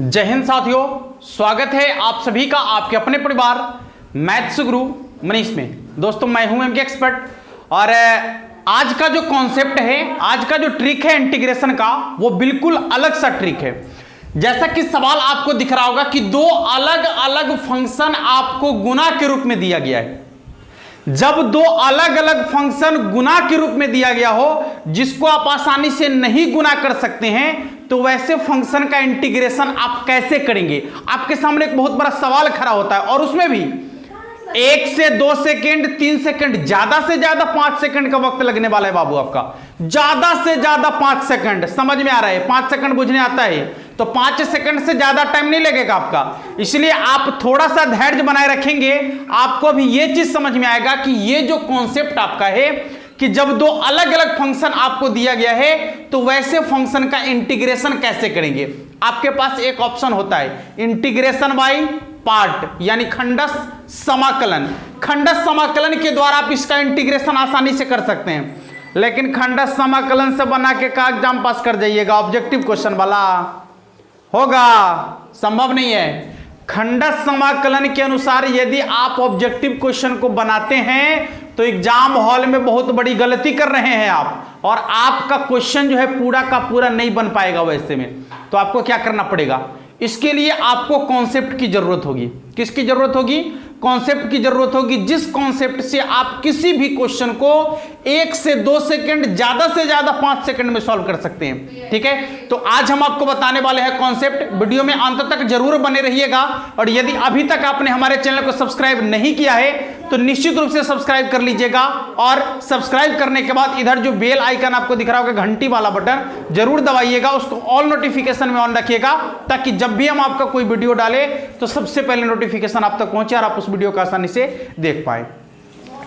जय हिंद साथियों, स्वागत है आप सभी का आपके अपने परिवार मैथ्स गुरु मनीष में। दोस्तों मैं हूं एमके एक्सपर्ट और आज का जो कॉन्सेप्ट है, आज का जो ट्रिक है इंटीग्रेशन का, वो बिल्कुल अलग सा ट्रिक है। जैसा कि सवाल आपको दिख रहा होगा कि दो अलग अलग फंक्शन आपको गुना के रूप में दिया गया है। जब दो अलग अलग फंक्शन गुना के रूप में दिया गया हो जिसको आप आसानी से नहीं गुना कर सकते हैं, तो वैसे फंक्शन का इंटीग्रेशन आप कैसे करेंगे? आपके सामने एक बहुत बड़ा सवाल खड़ा होता है और उसमें भी 1 से 2 सेकेंड, 3 सेकेंड, ज्यादा से ज्यादा 5 सेकेंड का वक्त लगने वाला है बाबू आपका। ज्यादा से ज्यादा 5 सेकेंड, समझ में आ रहा है? 5 सेकेंड बुझने आता है तो 5 सेकंड से ज्यादा टाइम नहीं लगेगा आपका। इसलिए आप थोड़ा सा धैर्य बनाए रखेंगे, आपको भी ये चीज समझ में आएगा कि ये जो कॉन्सेप्ट आपका है कि जब दो अलग अलग फंक्शन आपको दिया गया है तो वैसे फंक्शन का इंटीग्रेशन कैसे करेंगे। आपके पास एक ऑप्शन होता है इंटीग्रेशन बाय पार्ट, यानी खंडस समाकलन। खंडस समाकलन के द्वारा आप इसका इंटीग्रेशन आसानी से कर सकते हैं, लेकिन खंडस समाकलन से बना के का एग्जाम पास कर जाइएगा, ऑब्जेक्टिव क्वेश्चन वाला होगा, संभव नहीं है। खंडस समाकलन के अनुसार यदि आप ऑब्जेक्टिव क्वेश्चन को बनाते हैं तो एग्जाम हॉल में बहुत बड़ी गलती कर रहे हैं आप, और आपका क्वेश्चन जो है पूरा का पूरा नहीं बन पाएगा वैसे में। तो आपको क्या करना पड़ेगा? इसके लिए आपको कॉन्सेप्ट की जरूरत होगी। किसकी जरूरत होगी? कॉन्सेप्ट की जरूरत होगी, जिस कॉन्सेप्ट से आप किसी भी क्वेश्चन को 1 से 2 सेकंड, ज्यादा से ज्यादा 5 सेकंड में सॉल्व कर सकते हैं। ठीक है, तो आज हम आपको बताने वाले हैं कॉन्सेप्ट। वीडियो में अंत तक जरूर बने रहिएगा, और यदि अभी तक आपने हमारे चैनल को सब्सक्राइब नहीं किया है तो निश्चित रूप से सब्सक्राइब कर लीजिएगा, और सब्सक्राइब करने के बाद इधर जो बेल आइकन आपको दिख रहा होगा, घंटी वाला बटन जरूर दबाइएगा, उसको ऑल नोटिफिकेशन में ऑन रखिएगा, ताकि जब भी हम आपका कोई वीडियो डाले तो सबसे पहले नोटिफिकेशन आप तक पहुंचे और आप उस वीडियो को आसानी से देख पाए।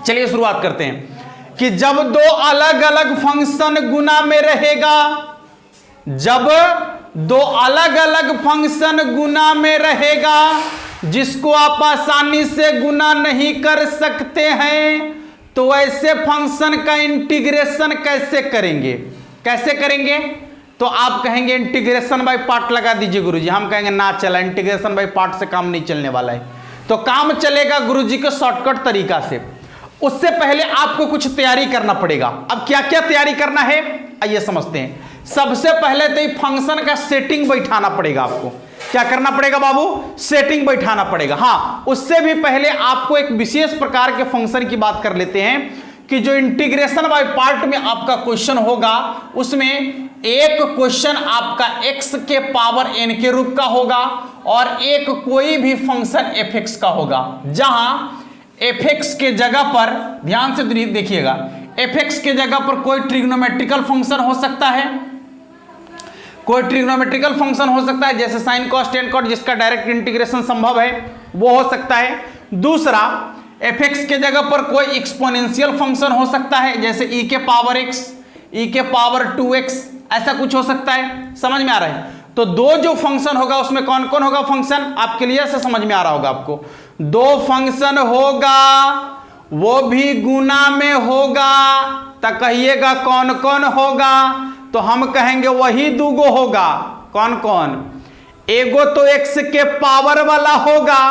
चलिए शुरुआत करते हैं कि जब दो अलग अलग फंक्शन गुना में रहेगा, जब दो अलग अलग फंक्शन गुना में रहेगा जिसको आप आसानी से गुना नहीं कर सकते हैं, तो ऐसे फंक्शन का इंटीग्रेशन कैसे करेंगे? कैसे करेंगे? तो आप कहेंगे इंटीग्रेशन बाय पार्ट लगा दीजिए गुरुजी। हम कहेंगे ना चला, इंटीग्रेशन बाय पार्ट से काम नहीं चलने वाला है। तो काम चलेगा गुरुजी के शॉर्टकट तरीका से। उससे पहले आपको कुछ तैयारी करना पड़ेगा। अब क्या क्या तैयारी करना है आइए समझते हैं। सबसे पहले तो फंक्शन का सेटिंग बैठाना पड़ेगा आपको। क्या करना पड़ेगा बाबू? सेटिंग बैठाना पड़ेगा। हाँ, उससे भी पहले आपको एक विशेष प्रकार के फंक्शन की बात कर लेते हैं कि जो इंटीग्रेशन बाय पार्ट में आपका क्वेश्चन होगा, उसमें एक क्वेश्चन आपका x के पावर n के रूप का होगा और एक कोई भी फंक्शन fx का होगा, जहां fx के जगह पर, ध्यान से देखिएगा, fx के जगह पर कोई ट्रिग्नोमेट्रिकल फंक्शन हो सकता है, कोई ट्रिग्नोमेट्रिकल फंक्शन हो सकता है जैसे साइन कॉस टेन कॉट, जिसका डायरेक्ट इंटीग्रेशन संभव है, वो हो सकता है। दूसरा, fx के जगह पर कोई एक्सपोनेंशियल फंक्शन हो सकता है जैसे e के पावर x, e के पावर 2x, ऐसा कुछ हो सकता है। समझ में आ रहा है? तो दो जो फंक्शन होगा उसमें कौन कौन होगा फंक्शन, आप क्लियर से समझ में आ रहा होगा आपको। दो फंक्शन होगा, वो भी गुना में होगा, तो कहिएगा कौन कौन होगा? तो हम कहेंगे वही दूगो होगा। कौन कौन? एगो तो x के पावर वाला होगा,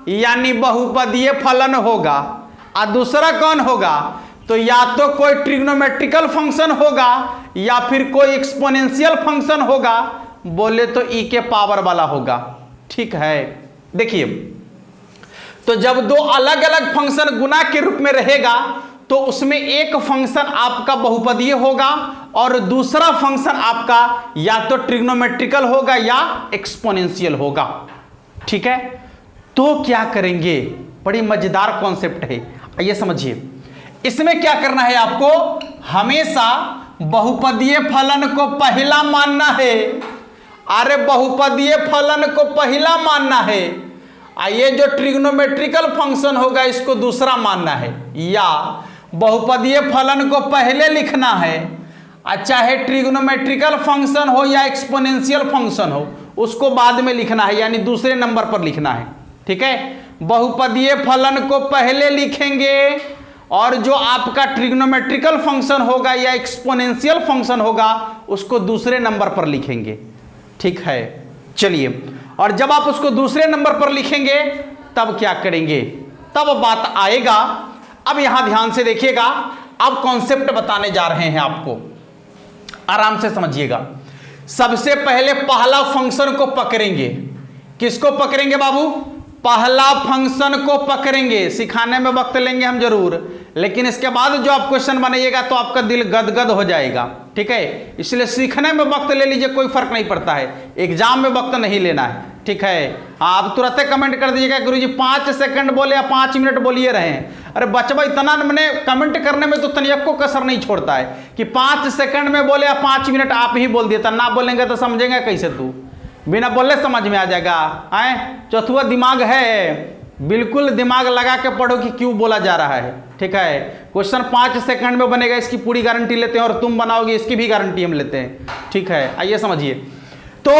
यानी बहुपदीय फलन होगा, और दूसरा कौन होगा? तो या तो कोई ट्रिग्नोमेट्रिकल फंक्शन होगा या फिर कोई एक्सपोनेंशियल फंक्शन होगा, बोले तो e के पावर वाला होगा। ठीक है, देखिए, तो जब दो अलग अलग फंक्शन गुना के रूप में रहेगा तो उसमें एक फंक्शन आपका बहुपदीय होगा और दूसरा फंक्शन आपका या तो ट्रिग्नोमेट्रिकल होगा या एक्सपोनेंशियल होगा। ठीक है, तो क्या करेंगे? बड़ी मजेदार कॉन्सेप्ट है, आइए समझिए। इसमें क्या करना है आपको? हमेशा बहुपदीय फलन को पहला मानना है। अरे बहुपदीय फलन को पहला मानना है, ये जो ट्रिग्नोमेट्रिकल फंक्शन होगा इसको दूसरा मानना है, या बहुपदीय फलन को पहले लिखना है, चाहे ट्रिग्नोमेट्रिकल फंक्शन हो या एक्सपोनेंशियल फंक्शन हो उसको बाद में लिखना है, यानी दूसरे नंबर पर लिखना है। ठीक है, बहुपदीय फलन को पहले लिखेंगे और जो आपका ट्रिग्नोमेट्रिकल फंक्शन होगा या एक्सपोनेंशियल फंक्शन होगा उसको दूसरे नंबर पर लिखेंगे। ठीक है, चलिए और जब आप उसको दूसरे नंबर पर लिखेंगे तब क्या करेंगे, तब बात आएगा। अब यहां ध्यान से देखिएगा, अब कॉन्सेप्ट बताने जा रहे हैं आपको, आराम से समझिएगा। सबसे पहले पहला फंक्शन को पकड़ेंगे। किसको पकड़ेंगे बाबू? पहला फंक्शन को पकड़ेंगे। सिखाने में वक्त लेंगे हम जरूर, लेकिन इसके बाद जो आप क्वेश्चन बनाइएगा तो आपका दिल गदगद हो जाएगा, ठीक है। इसलिए सीखने में वक्त ले लीजिए, कोई फर्क नहीं पड़ता है, एग्जाम में वक्त नहीं लेना है, ठीक है। आप तुरंत कमेंट कर दीजिएगा गुरुजी 5 सेकंड बोले या 5 मिनट बोलिए रहे हैं। अरे बचवा इतना मैंने कमेंट करने में तो तनिक को कसर नहीं छोड़ता है कि 5 सेकंड में बोले या 5 मिनट आप ही बोल दिए, तो ना बोलेंगे तो समझेंगे कैसे? तू बिना बोले समझ में आ जाएगा। आए चौथुआ दिमाग है, बिल्कुल दिमाग लगा के पढ़ो कि क्यों बोला जा रहा है, ठीक है। क्वेश्चन 5 सेकंड में बनेगा, इसकी पूरी गारंटी लेते हैं, और तुम बनाओगे इसकी भी गारंटी हम लेते हैं, ठीक है। आइए समझिए। तो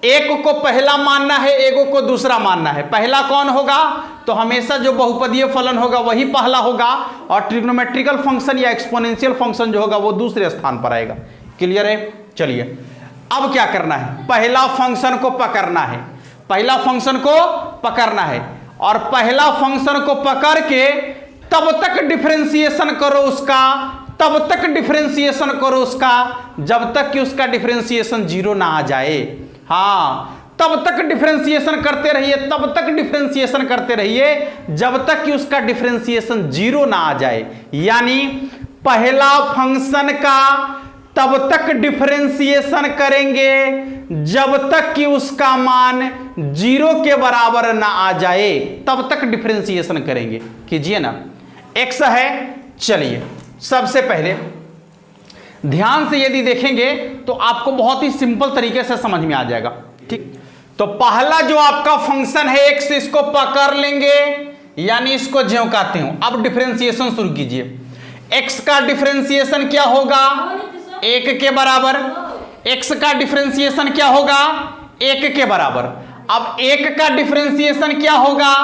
एक को पहला मानना है, एक को दूसरा मानना है। पहला कौन होगा? तो हमेशा जो बहुपदीय फलन होगा वही पहला होगा, और ट्रिग्नोमेट्रिकल फंक्शन या एक्सपोनेंशियल फंक्शन जो होगा वो दूसरे स्थान पर आएगा। क्लियर है? चलिए अब क्या करना है, पहला फंक्शन को पकड़ना है। पहला फंक्शन को पकड़ना है, और पहला फंक्शन को पकड़ के तब तक डिफरेंशिएशन करो उसका, तब तक डिफरेंशिएशन करो उसका जब तक कि उसका डिफरेंशिएशन 0 ना आ जाए। हाँ, तब तक डिफरेंशिएशन करते रहिए, तब तक डिफरेंशिएशन करते रहिए जब तक कि उसका डिफरेंशिएशन 0 ना आ जाए। यानी पहला फंक्शन का तब तक डिफरेंशिएशन करेंगे जब तक कि उसका मान 0 के बराबर ना आ जाए, तब तक डिफरेंशिएशन करेंगे। कीजिए ना, x है। चलिए सबसे पहले ध्यान से यदि देखेंगे तो आपको बहुत ही सिंपल तरीके से समझ में आ जाएगा, ठीक। तो पहला जो आपका फंक्शन है x, इसको पकड़ लेंगे, यानी इसको ज्यों कहते हो। अब डिफरेंशिएशन शुरू कीजिए। x का डिफरेंशिएशन क्या होगा? 1 के बराबर। x का डिफरेंशिएशन क्या होगा? 1 के बराबर। अब 1 का डिफरेंशिएशन क्या होगा?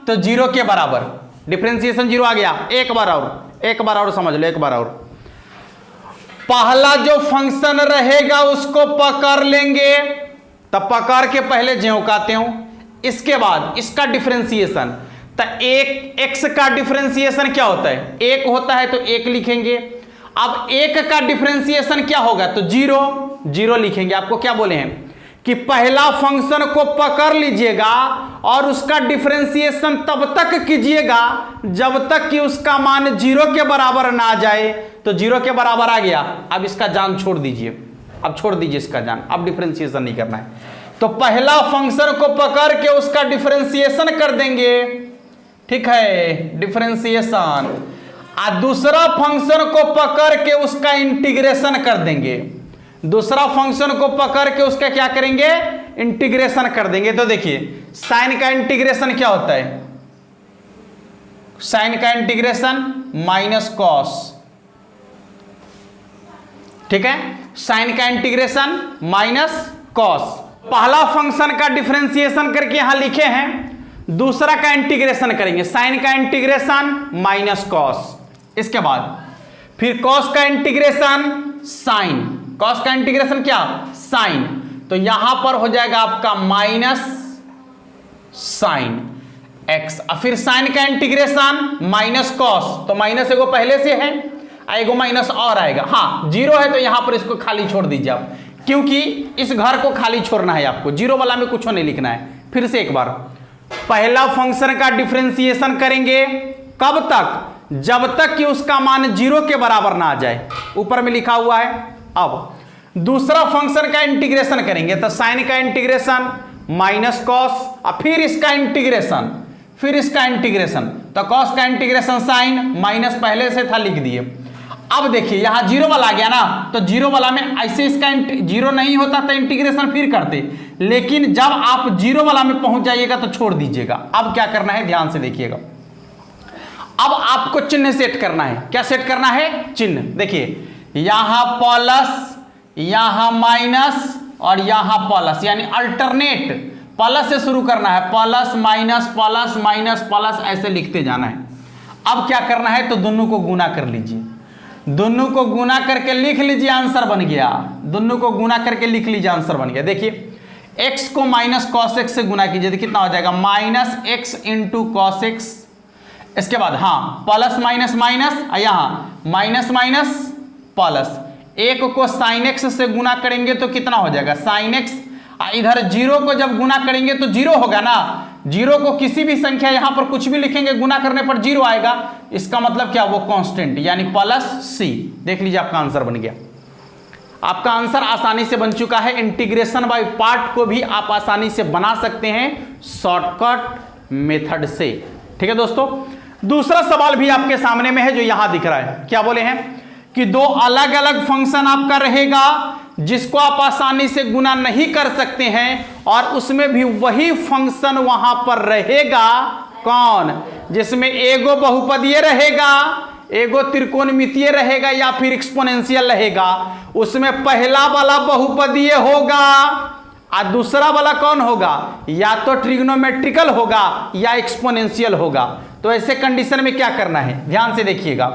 तो 0 के बराबर। डिफरेंशिएशन 0 आ गया। एक बार और समझ लो, एक बार और। पहला जो फंक्शन रहेगा उसको पकड़ लेंगे, तब पकड़ के पहले ज्यों कहते हो। इसके बाद इसका डिफरेंशिएशन, तो 1 x का डिफरेंशिएशन क्या होता है? 1 होता है तो 1 लिखेंगे। अब 1 का डिफरेंशिएशन क्या होगा? तो 0 लिखेंगे। आपको क्या बोले हैं कि पहला फंक्शन को पकड़ लीजिएगा और उसका डिफरेंशिएशन तब तक कीजिएगा जब तक कि उसका मान 0 के बराबर ना आ जाए। तो 0 के बराबर आ गया, अब इसका जान छोड़ दीजिए, अब छोड़ दीजिए इसका जान, अब डिफरेंशिएशन नहीं करना है। तो पहला फंक्शन को पकड़ के उसका डिफरेंशिएशन कर देंगे, ठीक है, डिफरेंशिएशन। और दूसरा फंक्शन को पकड़ के उसका इंटीग्रेशन कर देंगे। दूसरा फंक्शन को पकड़ के उसका क्या करेंगे? इंटीग्रेशन कर देंगे। तो देखिए साइन का इंटीग्रेशन क्या होता है? साइन का इंटीग्रेशन माइनस कॉस, ठीक है। साइन का इंटीग्रेशन माइनस कॉस। पहला फंक्शन का डिफरेंशिएशन करके यहां लिखे हैं, दूसरा का इंटीग्रेशन करेंगे। साइन का इंटीग्रेशन माइनस कॉस, इसके बाद फिर कॉस का इंटीग्रेशन साइन, कॉस का इंटीग्रेशन क्या? साइन। तो यहां पर हो जाएगा आपका माइनस साइन एक्स। फिर साइन का इंटीग्रेशन माइनस कॉस, तो माइनस एगो पहले से है, एगो माइनस और आएगा। हाँ 0 है तो यहां पर इसको खाली छोड़ दीजिए आप, क्योंकि इस घर को खाली छोड़ना है आपको, 0 वाला में कुछ नहीं लिखना है। फिर से एक बार, पहला फंक्शन का डिफरेंशिएशन करेंगे कब तक? जब तक कि उसका मान 0 के बराबर ना आ जाए, ऊपर में लिखा हुआ है। अब दूसरा फंक्शन का इंटीग्रेशन करेंगे, तो साइन का इंटीग्रेशन माइनस कॉस, और फिर इसका इंटीग्रेशन, फिर इसका इंटीग्रेशन, तो कॉस का इंटीग्रेशन साइन माइनस पहले से था लिख दिए। अब देखिए यहां 0 वाला आ गया ना, तो 0 वाला में ऐसे इसका 0 नहीं होता तो इंटीग्रेशन फिर करते, लेकिन जब आप 0 वाला में पहुंच जाइएगा तो छोड़ दीजिएगा। अब क्या करना है ध्यान से देखिएगा, अब आपको चिन्ह सेट करना है। क्या सेट करना है? चिन्ह। देखिए यहां प्लस, यहां माइनस और यहां प्लस, यानी अल्टरनेट प्लस से शुरू करना है, plus minus plus minus plus, ऐसे लिखते जाना है। अब क्या करना है? तो दोनों को गुना कर लीजिए, दोनों को गुना करके लिख लीजिए, आंसर बन गया। दोनों को गुना करके लिख लीजिए, आंसर बन गया। देखिए x को माइनस कॉस एक्स से गुना कीजिए तो कितना हो जाएगा, minus x into cos x. इसके बाद हाँ प्लस माइनस माइनस, यहाँ माइनस माइनस प्लस, एक को साइन एक्स से गुना करेंगे तो कितना हो जाएगा, साइन एक्स। इधर जीरो को जब गुना करेंगे तो जीरो होगा ना, जीरो को किसी भी संख्या यहां पर कुछ भी लिखेंगे गुना करने पर जीरो आएगा, इसका मतलब क्या, वो कांस्टेंट यानी प्लस सी। देख लीजिए आपका आंसर बन गया। आपका आंसर आसानी से बन चुका है। इंटीग्रेशन बाय पार्ट को भी आप आसानी से बना सकते हैं शॉर्टकट मेथड से। ठीक है दोस्तों, दूसरा सवाल भी आपके सामने में है जो यहां दिख रहा है। क्या बोले हैं कि दो अलग अलग फंक्शन आपका रहेगा जिसको आप आसानी से गुना नहीं कर सकते हैं, और उसमें भी वही फंक्शन वहां पर रहेगा। कौन, जिसमें एगो बहुपदीय रहेगा, एगो त्रिकोणमितीय रहेगा या फिर एक्सपोनेंशियल रहेगा। उसमें पहला वाला बहुपदीय होगा और दूसरा वाला कौन होगा, या तो ट्रिग्नोमेट्रिकल होगा या एक्सपोनेंशियल होगा। तो ऐसे कंडीशन में क्या करना है, ध्यान से देखिएगा।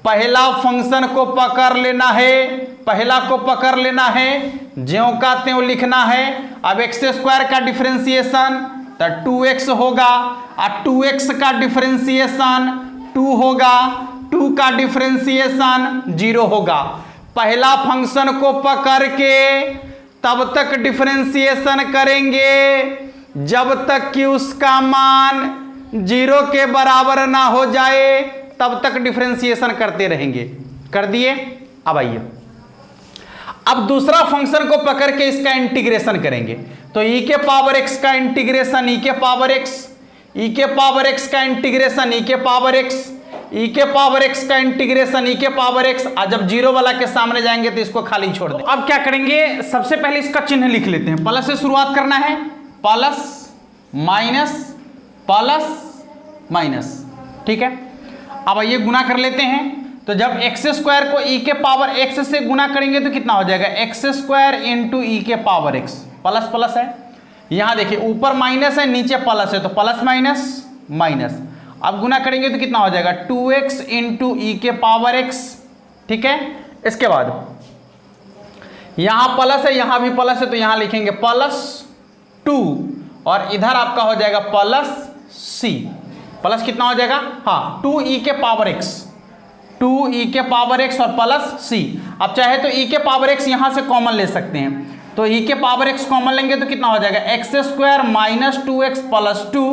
पहला फंक्शन को पकड़ लेना है, पहला को पकड़ लेना है, ज्यों का त्यों लिखना है। अब एक्स स्क्वायर का डिफरेंशिएशन तो 2x होगा, और 2x का डिफरेंशिएशन 2 होगा, 2 का डिफरेंशिएशन 0 होगा। पहला फंक्शन को पकड़ के तब तक डिफरेंशिएशन करेंगे जब तक कि उसका मान 0 के बराबर ना हो जाए, तब तक डिफरेंशिएशन करते रहेंगे। कर दिए। अब आइए, अब दूसरा फंक्शन को पकड़ के इसका इंटीग्रेशन करेंगे। तो e के पावर x का इंटीग्रेशन e के पावर x, e के पावर x का इंटीग्रेशन e के पावर x, e के पावर x का इंटीग्रेशन e के पावर x। आज जब जीरो वाला के सामने जाएंगे तो इसको खाली छोड़ दें। अब क्या करेंगे, सबसे पहले इसका चिन्ह लिख लेते हैं। प्लस से शुरुआत करना है, प्लस माइनस, ठीक है। अब ये गुना कर लेते हैं। तो जब एक्स स्क्वायर को ई के पावर एक्स से गुना करेंगे तो कितना हो जाएगा, एक्स स्क्वायर इंटू ई के पावर एक्स। प्लस प्लस है, यहां देखिए ऊपर माइनस है नीचे प्लस है, तो प्लस माइनस माइनस। अब गुना करेंगे तो कितना हो जाएगा, 2x इंटू ई के पावर एक्स। ठीक है, इसके बाद यहां प्लस है यहां भी प्लस है, तो यहां लिखेंगे +2, और इधर आपका हो जाएगा +c। प्लस कितना हो जाएगा, हाँ 2e के पावर x, 2e के पावर x और +c। अब चाहे तो e के पावर x यहां से कॉमन ले सकते हैं, तो e के पावर x कॉमन लेंगे तो कितना हो जाएगा, x square minus 2x plus 2,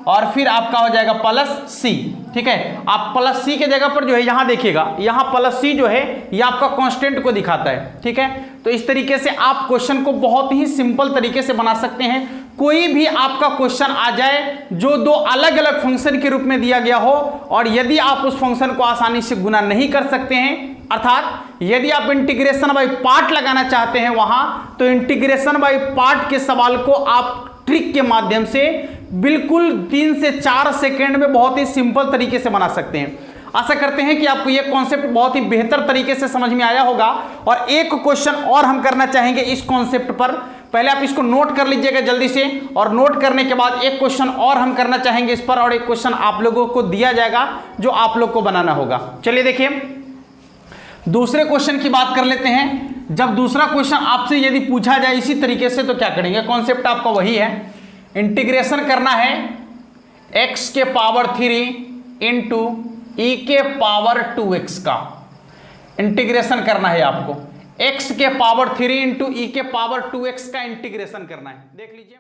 और फिर आपका हो जाएगा +c। ठीक है, आप +c के जगह पर जो है यहां देखिएगा, यहां +c जो है ये आपका कांस्टेंट को दिखाता है। ठीक है, तो इस तरीके से आप क्वेश्चन को बहुत ही सिंपल तरीके से बना सकते हैं। कोई भी आपका क्वेश्चन आ जाए जो दो अलग अलग फंक्शन के रूप में दिया गया हो, और यदि आप उस फंक्शन को आसानी से गुना नहीं कर सकते हैं, अर्थात यदि आप इंटीग्रेशन बाय पार्ट लगाना चाहते हैं वहां, तो इंटीग्रेशन बाय पार्ट के सवाल को आप ट्रिक के माध्यम से बिल्कुल 3 से 4 सेकेंड में बहुत ही सिंपल तरीके से बना सकते हैं। आशा करते हैं कि आपको यह कॉन्सेप्ट बहुत ही बेहतर तरीके से समझ में आया होगा। और एक क्वेश्चन और हम करना चाहेंगे इस कॉन्सेप्ट पर, पहले आप इसको नोट कर लीजिएगा जल्दी से, और नोट करने के बाद एक क्वेश्चन और हम करना चाहेंगे इस पर, और एक क्वेश्चन आप लोगों को दिया जाएगा जो आप लोग को बनाना होगा। चलिए देखिए, दूसरे क्वेश्चन की बात कर लेते हैं। जब दूसरा क्वेश्चन आपसे यदि पूछा जाए इसी तरीके से तो क्या करेंगे, कॉन्सेप्ट आपका वही है, इंटीग्रेशन करना है x के पावर 3 इंटू ई के पावर 2x का। इंटीग्रेशन करना है आपको, x के पावर 3 इंटू ई के पावर 2x का इंटीग्रेशन करना है। देख लीजिए।